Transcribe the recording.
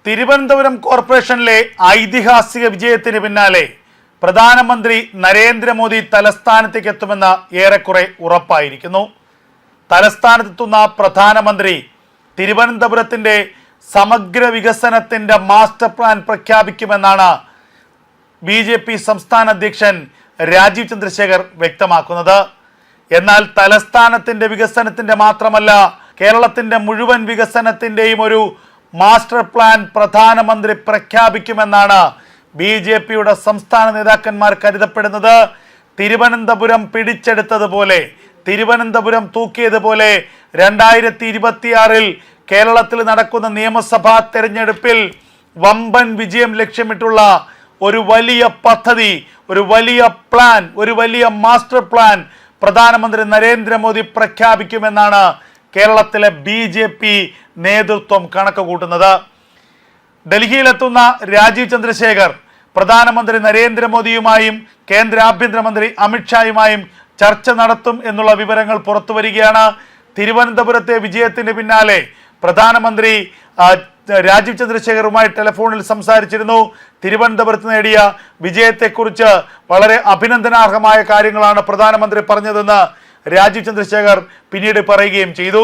തിരുവനന്തപുരം കോർപ്പറേഷനിലെ ഐതിഹാസിക വിജയത്തിന് പിന്നാലെ പ്രധാനമന്ത്രി നരേന്ദ്രമോദി തലസ്ഥാനത്തേക്ക് എത്തുമെന്ന് ഏറെക്കുറെ ഉറപ്പായിരിക്കുന്നു. തലസ്ഥാനത്തെത്തുന്ന പ്രധാനമന്ത്രി തിരുവനന്തപുരത്തിന്റെ സമഗ്ര വികസനത്തിന്റെ മാസ്റ്റർ പ്ലാൻ പ്രഖ്യാപിക്കുമെന്നാണ് BJP സംസ്ഥാന അധ്യക്ഷൻ രാജീവ് ചന്ദ്രശേഖർ വ്യക്തമാക്കുന്നത്. എന്നാൽ തലസ്ഥാനത്തിന്റെ വികസനത്തിന്റെ മാത്രമല്ല, കേരളത്തിന്റെ മുഴുവൻ വികസനത്തിന്റെയും ഒരു മാസ്റ്റർ പ്ലാൻ പ്രധാനമന്ത്രി പ്രഖ്യാപിക്കുമെന്നാണ് BJPയുടെ സംസ്ഥാന നേതാക്കന്മാർ കരുതപ്പെടുന്നത്. തിരുവനന്തപുരം പിടിച്ചെടുത്തതുപോലെ, തിരുവനന്തപുരം തൂക്കിയതുപോലെ 2026 കേരളത്തിൽ നടക്കുന്ന നിയമസഭാ തെരഞ്ഞെടുപ്പിൽ വമ്പൻ വിജയം ലക്ഷ്യമിട്ടുള്ള ഒരു വലിയ പദ്ധതി, ഒരു വലിയ പ്ലാൻ, ഒരു വലിയ മാസ്റ്റർ പ്ലാൻ പ്രധാനമന്ത്രി നരേന്ദ്രമോദി പ്രഖ്യാപിക്കുമെന്നാണ് കേരളത്തിലെ BJP നേതൃത്വം കണക്ക് കൂട്ടുന്നത്. ഡൽഹിയിലെത്തുന്ന രാജീവ് ചന്ദ്രശേഖർ പ്രധാനമന്ത്രി നരേന്ദ്രമോദിയുമായും കേന്ദ്ര ആഭ്യന്തരമന്ത്രി അമിത്ഷായുമായും ചർച്ച നടത്തും എന്നുള്ള വിവരങ്ങൾ പുറത്തു വരികയാണ്. തിരുവനന്തപുരത്തെ വിജയത്തിന് പിന്നാലെ പ്രധാനമന്ത്രി രാജീവ് ചന്ദ്രശേഖറുമായി ടെലിഫോണിൽ സംസാരിച്ചിരുന്നു. തിരുവനന്തപുരത്ത് നേടിയ വിജയത്തെക്കുറിച്ച് വളരെ അഭിനന്ദനാർഹമായ കാര്യങ്ങളാണ് പ്രധാനമന്ത്രി പറഞ്ഞതെന്ന് രാജീവ് ചന്ദ്രശേഖർ പിന്നീട് പറയുകയും ചെയ്തു.